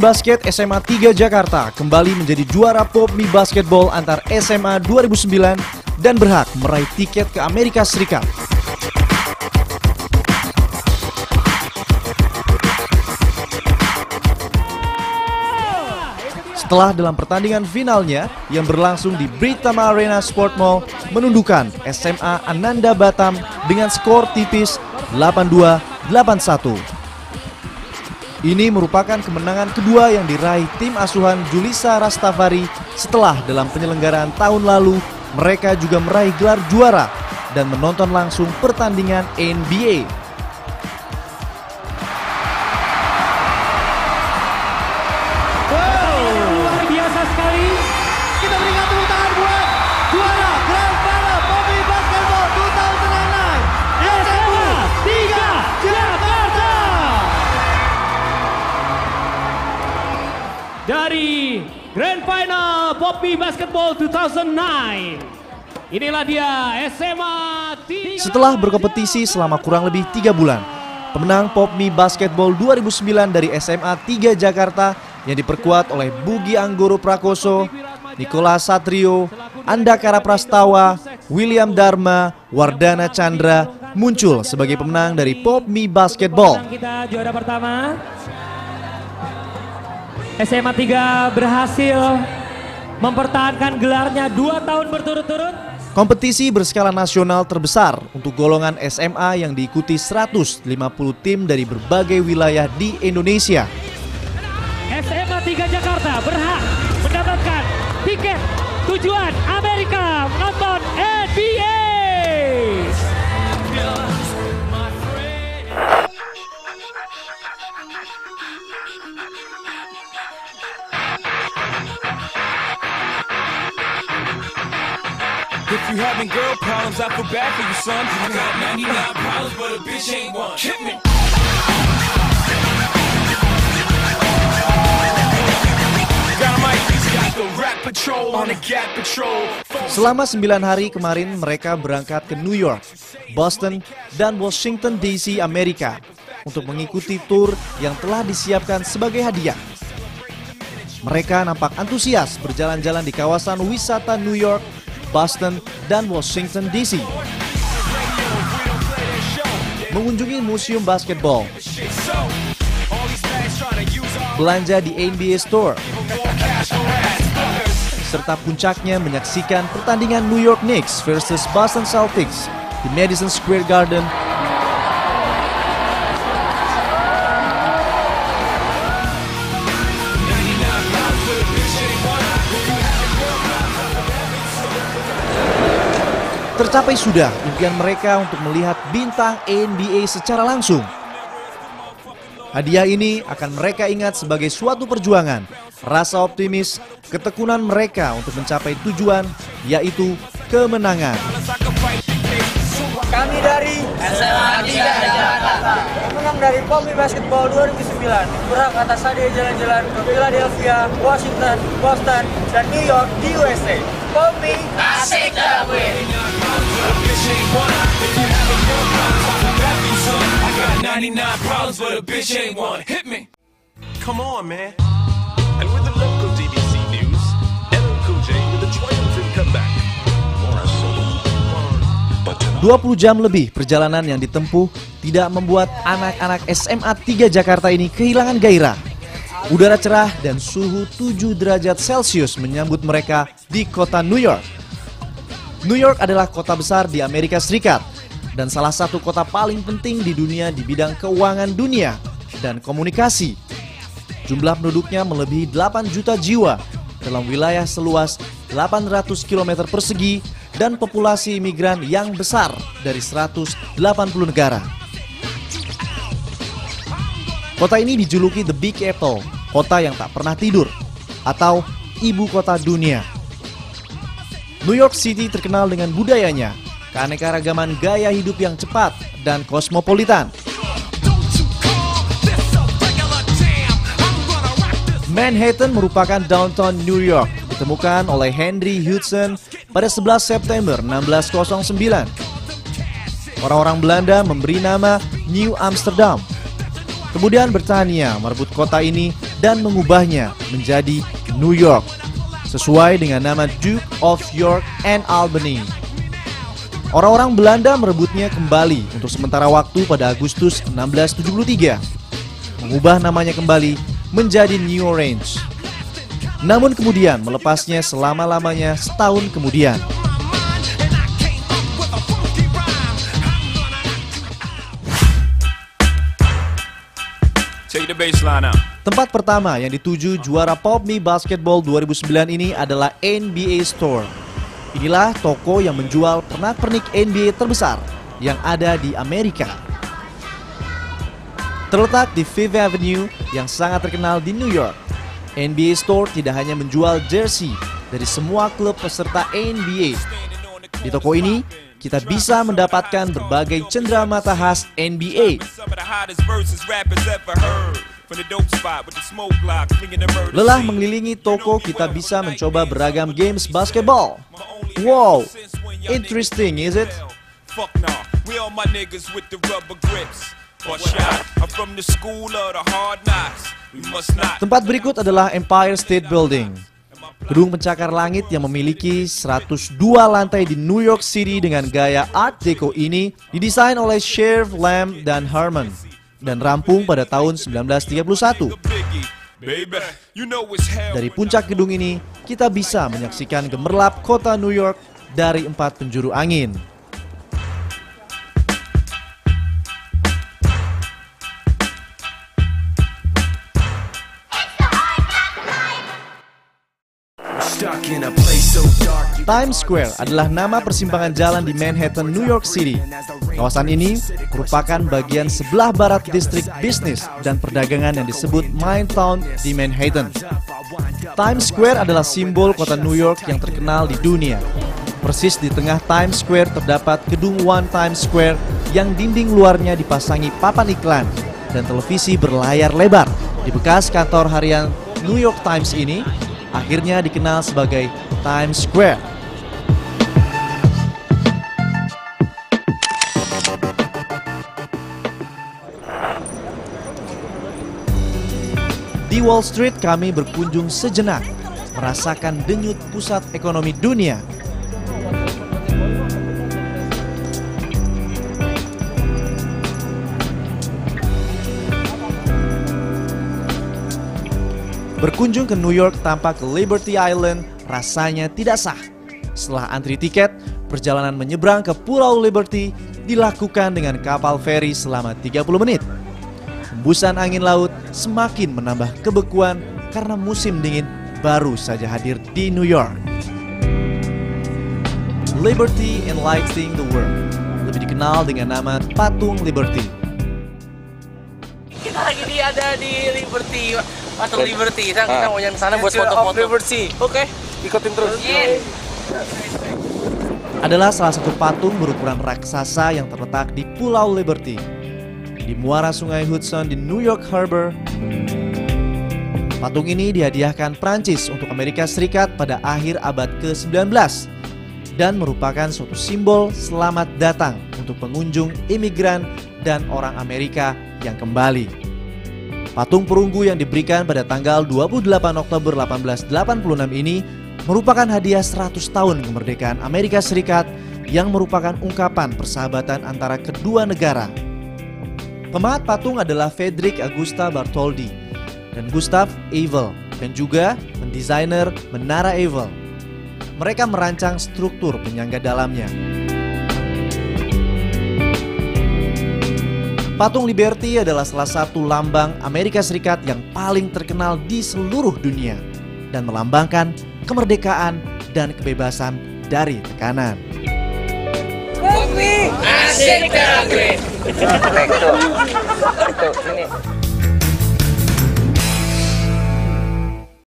Tim basket SMA 3 Jakarta kembali menjadi juara PopMi Basketball antar SMA 2009 dan berhak meraih tiket ke Amerika Serikat. Setelah dalam pertandingan finalnya yang berlangsung di Britama Arena Sport Mall menundukkan SMA Ananda Batam dengan skor tipis 82-81. Ini merupakan kemenangan kedua yang diraih tim asuhan Julissa Rastafari setelah dalam penyelenggaraan tahun lalu mereka juga meraih gelar juara dan menonton langsung pertandingan NBA. Luar biasa sekali. Kita berikan tepuk tangan buat juara Grand Final PopMi Basketball 2009 SMA 3 Jakarta. Dari Grand Final PopMi Basketball 2009, inilah dia SMA 3. Setelah berkompetisi selama kurang lebih 3 bulan, pemenang PopMi Basketball 2009 dari SMA 3 Jakarta yang diperkuat oleh Bugi Anggoro Prakoso, Nikola Satrio, Andakara Prastawa, William Dharma, Wardana Chandra muncul sebagai pemenang dari PopMi Basketball. Kita juara pertama. SMA 3 berhasil mempertahankan gelarnya 2 tahun berturut-turut. Kompetisi berskala nasional terbesar untuk golongan SMA yang diikuti 150 tim dari berbagai wilayah di Indonesia. SMA 3 Jakarta berhak mendapatkan tiket tujuan Amerika menonton NBA. If you having girl problems, I feel bad for you, son. I got 99 problems, but a bitch ain't one. Hit me. Selama 9 hari kemarin mereka berangkat ke New York, Boston, dan Washington DC, Amerika untuk mengikuti tur yang telah disiapkan sebagai hadiah. Mereka nampak antusias berjalan-jalan di kawasan wisata New York, Boston, dan Washington DC. Mengunjungi museum basketball, belanja di NBA Store, serta puncaknya menyaksikan pertandingan New York Knicks versus Boston Celtics di Madison Square Garden. Tercapai sudah impian mereka untuk melihat bintang NBA secara langsung. Hadiah ini akan mereka ingat sebagai suatu perjuangan, rasa optimis, ketekunan mereka untuk mencapai tujuan, yaitu kemenangan. Kami dari SMA 3 Jakarta, pemenang dari PopMi Basketball 2009, berhak atas hadiah jalan-jalan ke Philadelphia, Washington, Boston, dan New York di USA. PopMi asik dah gue. Come on, man. And with the local DBC news, LL Cool J with a triumphant comeback. 20 jam lebih perjalanan yang ditempuh tidak membuat anak-anak SMA 3 Jakarta ini kehilangan gairah. Udara cerah dan suhu 7 derajat Celcius menyambut mereka di kota New York. New York adalah kota besar di Amerika Serikat dan salah satu kota paling penting di dunia di bidang keuangan dunia dan komunikasi. Jumlah penduduknya melebihi 8 juta jiwa dalam wilayah seluas 800 km persegi dan populasi imigran yang besar dari 180 negara. Kota ini dijuluki The Big Apple, kota yang tak pernah tidur, atau ibu kota dunia. New York City terkenal dengan budayanya, keanekaragaman gaya hidup yang cepat dan kosmopolitan. Manhattan merupakan downtown New York, ditemukan oleh Henry Hudson pada 11 September 1609. Orang-orang Belanda memberi nama New Amsterdam. Kemudian Britania merebut kota ini dan mengubahnya menjadi New York, sesuai dengan nama Duke of York and Albany. Orang-orang Belanda merebutnya kembali untuk sementara waktu pada Agustus 1673, mengubah namanya kembali menjadi New Orange. Namun kemudian melepasnya selama-lamanya setahun kemudian. Tempat pertama yang dituju juara Pop Me Basketball 2009 ini adalah NBA Store. Inilah toko yang menjual pernak-pernik NBA terbesar yang ada di Amerika. Terletak di Fifth Avenue yang sangat terkenal di New York, NBA Store tidak hanya menjual jersey dari semua klub peserta NBA. Di toko ini, kita bisa mendapatkan berbagai cenderamata khas NBA. Lelah mengelilingi toko, kita bisa mencoba beragam games basketball. Wow, interesting, is it? Tempat berikut adalah Empire State Building, gedung pencakar langit yang memiliki 102 lantai di New York City dengan gaya Art Deco ini didesain oleh Sheriff Lamb dan Harmon dan rampung pada tahun 1931. Dari puncak gedung ini, kita bisa menyaksikan gemerlap kota New York dari 4 penjuru angin. Times Square adalah nama persimpangan jalan di Manhattan, New York City. Kawasan ini merupakan bagian sebelah barat distrik bisnis dan perdagangan yang disebut Midtown di Manhattan. Times Square adalah simbol kota New York yang terkenal di dunia. Persis di tengah Times Square terdapat gedung One Times Square yang dinding luarnya dipasangi papan iklan dan televisi berlayar lebar. Di bekas kantor harian New York Times ini akhirnya dikenal sebagai Times Square. Di Wall Street kami berkunjung sejenak, merasakan denyut pusat ekonomi dunia. Berkunjung ke New York tanpa ke Liberty Island rasanya tidak sah. Setelah antri tiket, perjalanan menyeberang ke Pulau Liberty dilakukan dengan kapal feri selama 30 menit. Hembusan angin laut semakin menambah kebekuan karena musim dingin baru saja hadir di New York. Liberty Enlightening the World, lebih dikenal dengan nama Patung Liberty. Kita lagi ada di Liberty, Patung Liberty. Kita mau yang sana buat foto-foto. Oke, ikutin terus. Adalah salah satu patung berukuran raksasa yang terletak di Pulau Liberty, di muara Sungai Hudson di New York Harbor. Patung ini dihadiahkan Prancis untuk Amerika Serikat pada akhir abad ke-19 dan merupakan suatu simbol selamat datang untuk pengunjung imigran dan orang Amerika yang kembali. Patung perunggu yang diberikan pada tanggal 28 Oktober 1886 ini merupakan hadiah 100 tahun kemerdekaan Amerika Serikat yang merupakan ungkapan persahabatan antara kedua negara. Pemahat patung adalah Frederick Augusta Bartholdi dan Gustav Eiffel dan juga mendesainer Menara Eiffel. Mereka merancang struktur penyangga dalamnya. Patung Liberty adalah salah satu lambang Amerika Serikat yang paling terkenal di seluruh dunia dan melambangkan kemerdekaan dan kebebasan dari tekanan. Asik dah gue. Itu, ini.